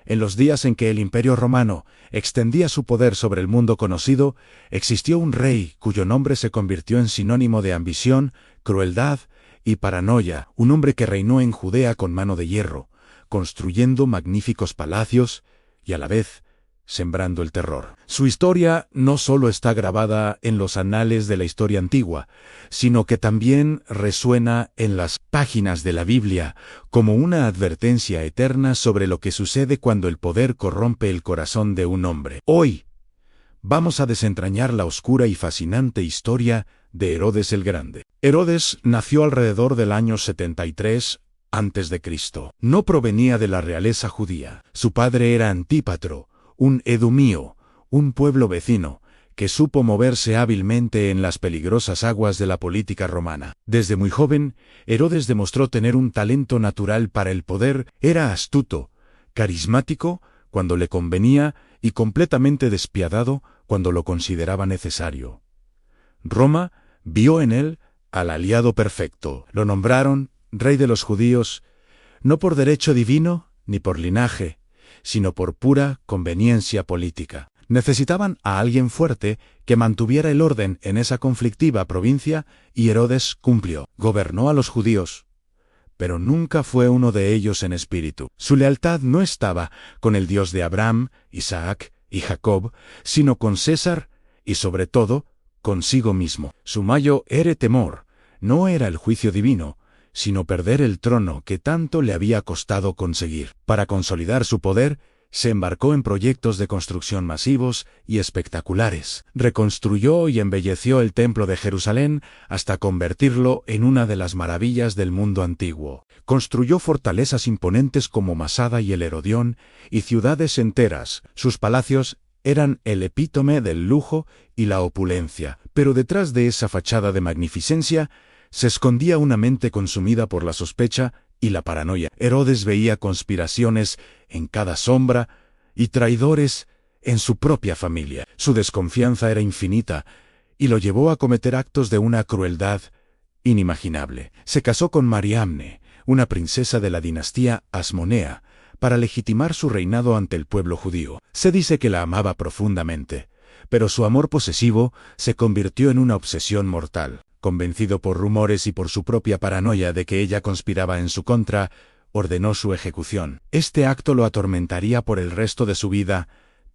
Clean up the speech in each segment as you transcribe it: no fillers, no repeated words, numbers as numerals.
En los días en que el Imperio Romano extendía su poder sobre el mundo conocido, existió un rey cuyo nombre se convirtió en sinónimo de ambición, crueldad y paranoia, un hombre que reinó en Judea con mano de hierro, construyendo magníficos palacios y a la vez sembrando el terror. Su historia no solo está grabada en los anales de la historia antigua, sino que también resuena en las páginas de la Biblia como una advertencia eterna sobre lo que sucede cuando el poder corrompe el corazón de un hombre. Hoy vamos a desentrañar la oscura y fascinante historia de Herodes el Grande. Herodes nació alrededor del año 73 a.C. No provenía de la realeza judía. Su padre era Antípatro, un edumío, un pueblo vecino, que supo moverse hábilmente en las peligrosas aguas de la política romana. Desde muy joven, Herodes demostró tener un talento natural para el poder, era astuto, carismático cuando le convenía y completamente despiadado cuando lo consideraba necesario. Roma vio en él al aliado perfecto. Lo nombraron rey de los judíos, no por derecho divino ni por linaje, sino por pura conveniencia política. Necesitaban a alguien fuerte que mantuviera el orden en esa conflictiva provincia y Herodes cumplió. Gobernó a los judíos, pero nunca fue uno de ellos en espíritu. Su lealtad no estaba con el Dios de Abraham, Isaac y Jacob, sino con César y sobre todo consigo mismo. Su mayor temor no era el juicio divino, sino perder el trono que tanto le había costado conseguir. Para consolidar su poder, se embarcó en proyectos de construcción masivos y espectaculares. Reconstruyó y embelleció el templo de Jerusalén hasta convertirlo en una de las maravillas del mundo antiguo. Construyó fortalezas imponentes como Masada y el Herodión y ciudades enteras. Sus palacios eran el epítome del lujo y la opulencia, pero detrás de esa fachada de magnificencia se escondía una mente consumida por la sospecha y la paranoia. Herodes veía conspiraciones en cada sombra y traidores en su propia familia. Su desconfianza era infinita y lo llevó a cometer actos de una crueldad inimaginable. Se casó con Mariamne, una princesa de la dinastía Asmonea, para legitimar su reinado ante el pueblo judío. Se dice que la amaba profundamente, pero su amor posesivo se convirtió en una obsesión mortal. Convencido por rumores y por su propia paranoia de que ella conspiraba en su contra, ordenó su ejecución. Este acto lo atormentaría por el resto de su vida,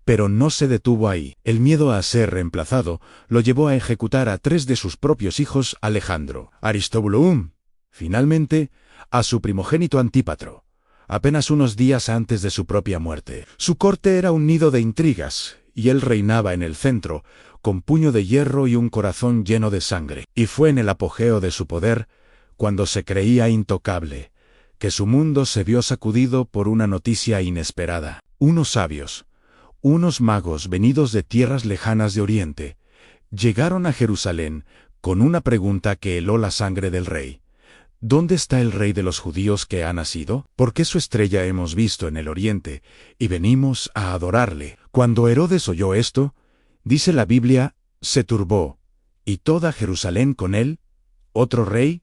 pero no se detuvo ahí. El miedo a ser reemplazado lo llevó a ejecutar a 3 de sus propios hijos, Alejandro, Aristóbulo, finalmente, a su primogénito Antípatro, apenas unos días antes de su propia muerte. Su corte era un nido de intrigas, y él reinaba en el centro, con puño de hierro y un corazón lleno de sangre. Y fue en el apogeo de su poder, cuando se creía intocable, que su mundo se vio sacudido por una noticia inesperada. Unos sabios, unos magos venidos de tierras lejanas de Oriente, llegaron a Jerusalén con una pregunta que heló la sangre del rey. ¿Dónde está el rey de los judíos que ha nacido? Porque su estrella hemos visto en el Oriente, y venimos a adorarle. Cuando Herodes oyó esto, dice la Biblia, se turbó, y toda Jerusalén con él. ¿Otro rey?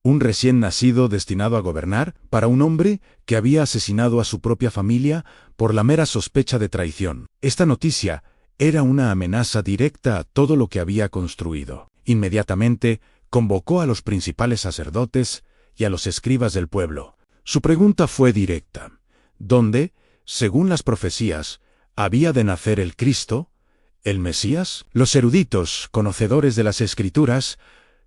¿Un recién nacido destinado a gobernar? Para un hombre que había asesinado a su propia familia por la mera sospecha de traición. Esta noticia era una amenaza directa a todo lo que había construido. Inmediatamente, convocó a los principales sacerdotes y a los escribas del pueblo. Su pregunta fue directa. ¿Dónde, según las profecías, había de nacer el Cristo, el Mesías? Los eruditos, conocedores de las Escrituras,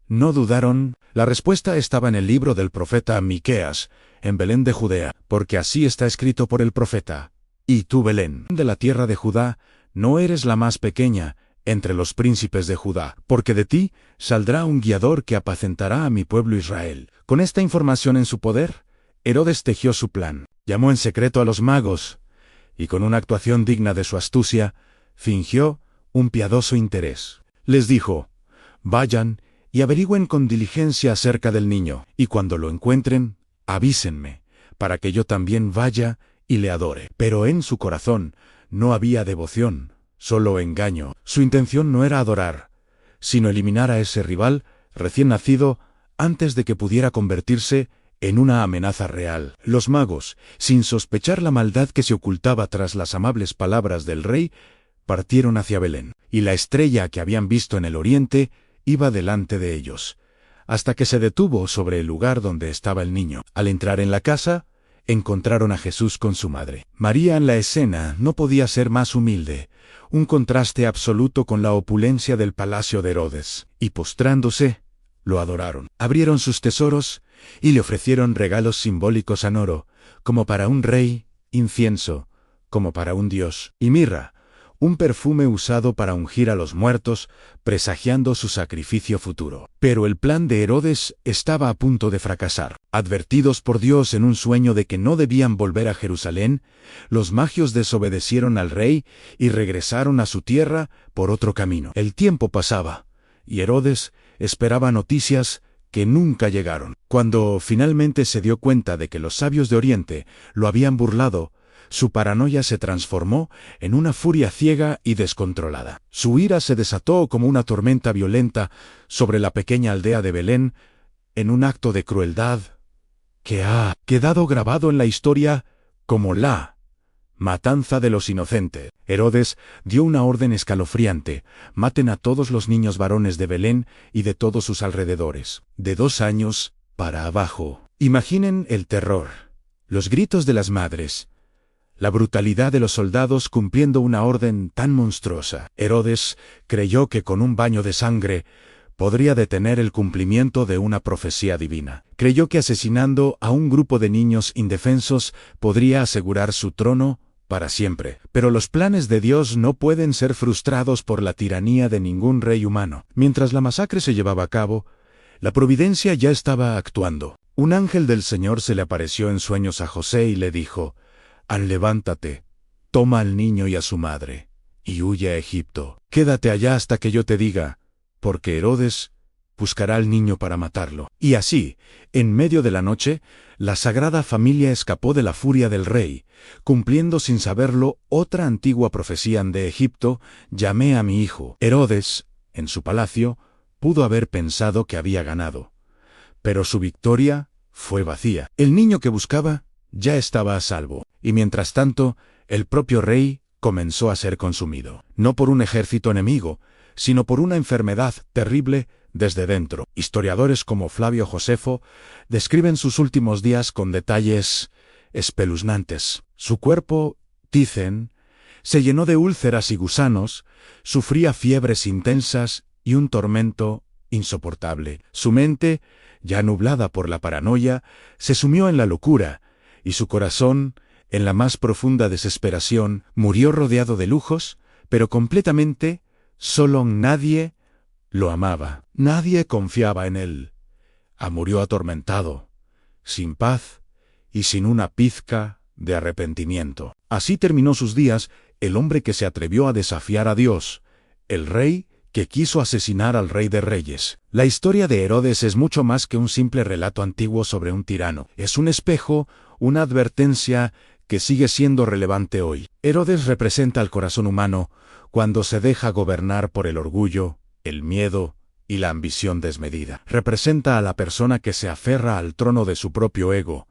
no dudaron. La respuesta estaba en el libro del profeta Miqueas, en Belén de Judea, porque así está escrito por el profeta. Y tú, Belén, de la tierra de Judá, no eres la más pequeña entre los príncipes de Judá, porque de ti saldrá un guiador que apacentará a mi pueblo Israel. Con esta información en su poder, Herodes tejió su plan. Llamó en secreto a los magos, y con una actuación digna de su astucia, fingió un piadoso interés. Les dijo, vayan y averigüen con diligencia acerca del niño, y cuando lo encuentren, avísenme, para que yo también vaya y le adore. Pero en su corazón no había devoción, solo engaño. Su intención no era adorar, sino eliminar a ese rival recién nacido antes de que pudiera convertirse en una amenaza real. Los magos, sin sospechar la maldad que se ocultaba tras las amables palabras del rey, partieron hacia Belén, y la estrella que habían visto en el oriente iba delante de ellos, hasta que se detuvo sobre el lugar donde estaba el niño. Al entrar en la casa, encontraron a Jesús con su madre. María en la escena no podía ser más humilde, un contraste absoluto con la opulencia del palacio de Herodes, y postrándose, lo adoraron. Abrieron sus tesoros y le ofrecieron regalos simbólicos en oro, como para un rey, incienso, como para un dios, y mirra, un perfume usado para ungir a los muertos, presagiando su sacrificio futuro. Pero el plan de Herodes estaba a punto de fracasar. Advertidos por Dios en un sueño de que no debían volver a Jerusalén, los magios desobedecieron al rey y regresaron a su tierra por otro camino. El tiempo pasaba, y Herodes esperaba noticias que nunca llegaron. Cuando finalmente se dio cuenta de que los sabios de Oriente lo habían burlado, su paranoia se transformó en una furia ciega y descontrolada. Su ira se desató como una tormenta violenta sobre la pequeña aldea de Belén, en un acto de crueldad que ha quedado grabado en la historia como la matanza de los inocentes. Herodes dio una orden escalofriante: maten a todos los niños varones de Belén y de todos sus alrededores, de 2 años para abajo. Imaginen el terror, los gritos de las madres, la brutalidad de los soldados cumpliendo una orden tan monstruosa. Herodes creyó que con un baño de sangre podría detener el cumplimiento de una profecía divina. Creyó que asesinando a un grupo de niños indefensos podría asegurar su trono para siempre. Pero los planes de Dios no pueden ser frustrados por la tiranía de ningún rey humano. Mientras la masacre se llevaba a cabo, la providencia ya estaba actuando. Un ángel del Señor se le apareció en sueños a José y le dijo: levántate, toma al niño y a su madre, y huye a Egipto. Quédate allá hasta que yo te diga, porque Herodes buscará al niño para matarlo. Y así, en medio de la noche, la Sagrada Familia escapó de la furia del rey, cumpliendo sin saberlo otra antigua profecía de Egipto: llamé a mi hijo. Herodes, en su palacio, pudo haber pensado que había ganado, pero su victoria fue vacía. El niño que buscaba ya estaba a salvo, y mientras tanto, el propio rey comenzó a ser consumido, no por un ejército enemigo, sino por una enfermedad terrible desde dentro. Historiadores como Flavio Josefo describen sus últimos días con detalles espeluznantes. Su cuerpo, dicen, se llenó de úlceras y gusanos, sufría fiebres intensas y un tormento insoportable. Su mente, ya nublada por la paranoia, se sumió en la locura, y su corazón, en la más profunda desesperación, murió rodeado de lujos, pero completamente solo. Nadie lo amaba, nadie confiaba en él. Murió atormentado, sin paz y sin una pizca de arrepentimiento. Así terminó sus días el hombre que se atrevió a desafiar a Dios, el rey que quiso asesinar al Rey de Reyes. La historia de Herodes es mucho más que un simple relato antiguo sobre un tirano. Es un espejo, una advertencia que sigue siendo relevante hoy. Herodes representa al corazón humano cuando se deja gobernar por el orgullo, el miedo y la ambición desmedida. Representa a la persona que se aferra al trono de su propio ego,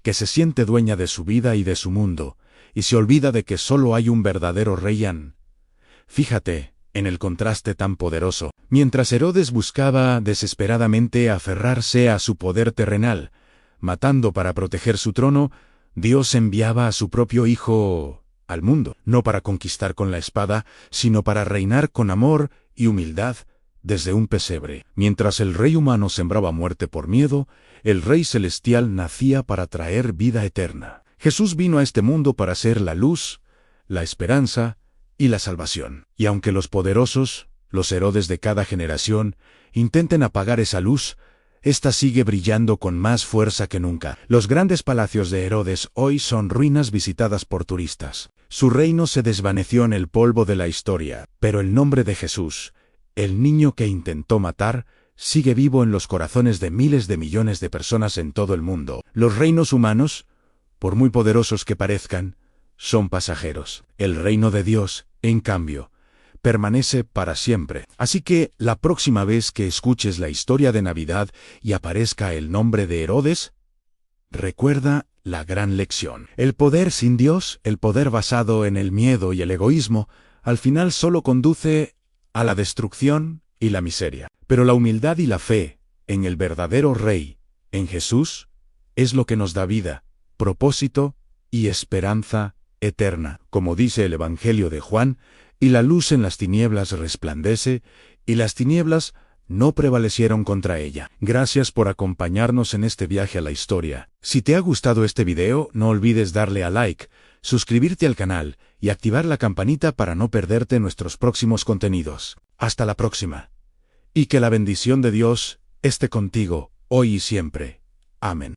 que se siente dueña de su vida y de su mundo, y se olvida de que solo hay un verdadero rey. Fíjate en el contraste tan poderoso. Mientras Herodes buscaba desesperadamente aferrarse a su poder terrenal, matando para proteger su trono, Dios enviaba a su propio Hijo al mundo, no para conquistar con la espada, sino para reinar con amor y humildad desde un pesebre. Mientras el rey humano sembraba muerte por miedo, el Rey celestial nacía para traer vida eterna. Jesús vino a este mundo para ser la luz, la esperanza y la salvación. Y aunque los poderosos, los Herodes de cada generación, intenten apagar esa luz, esta sigue brillando con más fuerza que nunca. Los grandes palacios de Herodes hoy son ruinas visitadas por turistas. Su reino se desvaneció en el polvo de la historia, pero el nombre de Jesús, el niño que intentó matar, sigue vivo en los corazones de miles de millones de personas en todo el mundo. Los reinos humanos, por muy poderosos que parezcan, son pasajeros. El reino de Dios, en cambio, permanece para siempre. Así que, la próxima vez que escuches la historia de Navidad y aparezca el nombre de Herodes, Recuerda la gran lección. El poder sin Dios, el poder basado en el miedo y el egoísmo, al final solo conduce a la destrucción y la miseria. Pero la humildad y la fe en el verdadero Rey, en Jesús, es lo que nos da vida, propósito y esperanza eterna. Como dice el Evangelio de Juan, y la luz en las tinieblas resplandece, y las tinieblas no prevalecieron contra ella. Gracias por acompañarnos en este viaje a la historia. Si te ha gustado este video, no olvides darle a like, suscribirte al canal y activar la campanita para no perderte nuestros próximos contenidos. Hasta la próxima. Y que la bendición de Dios esté contigo, hoy y siempre. Amén.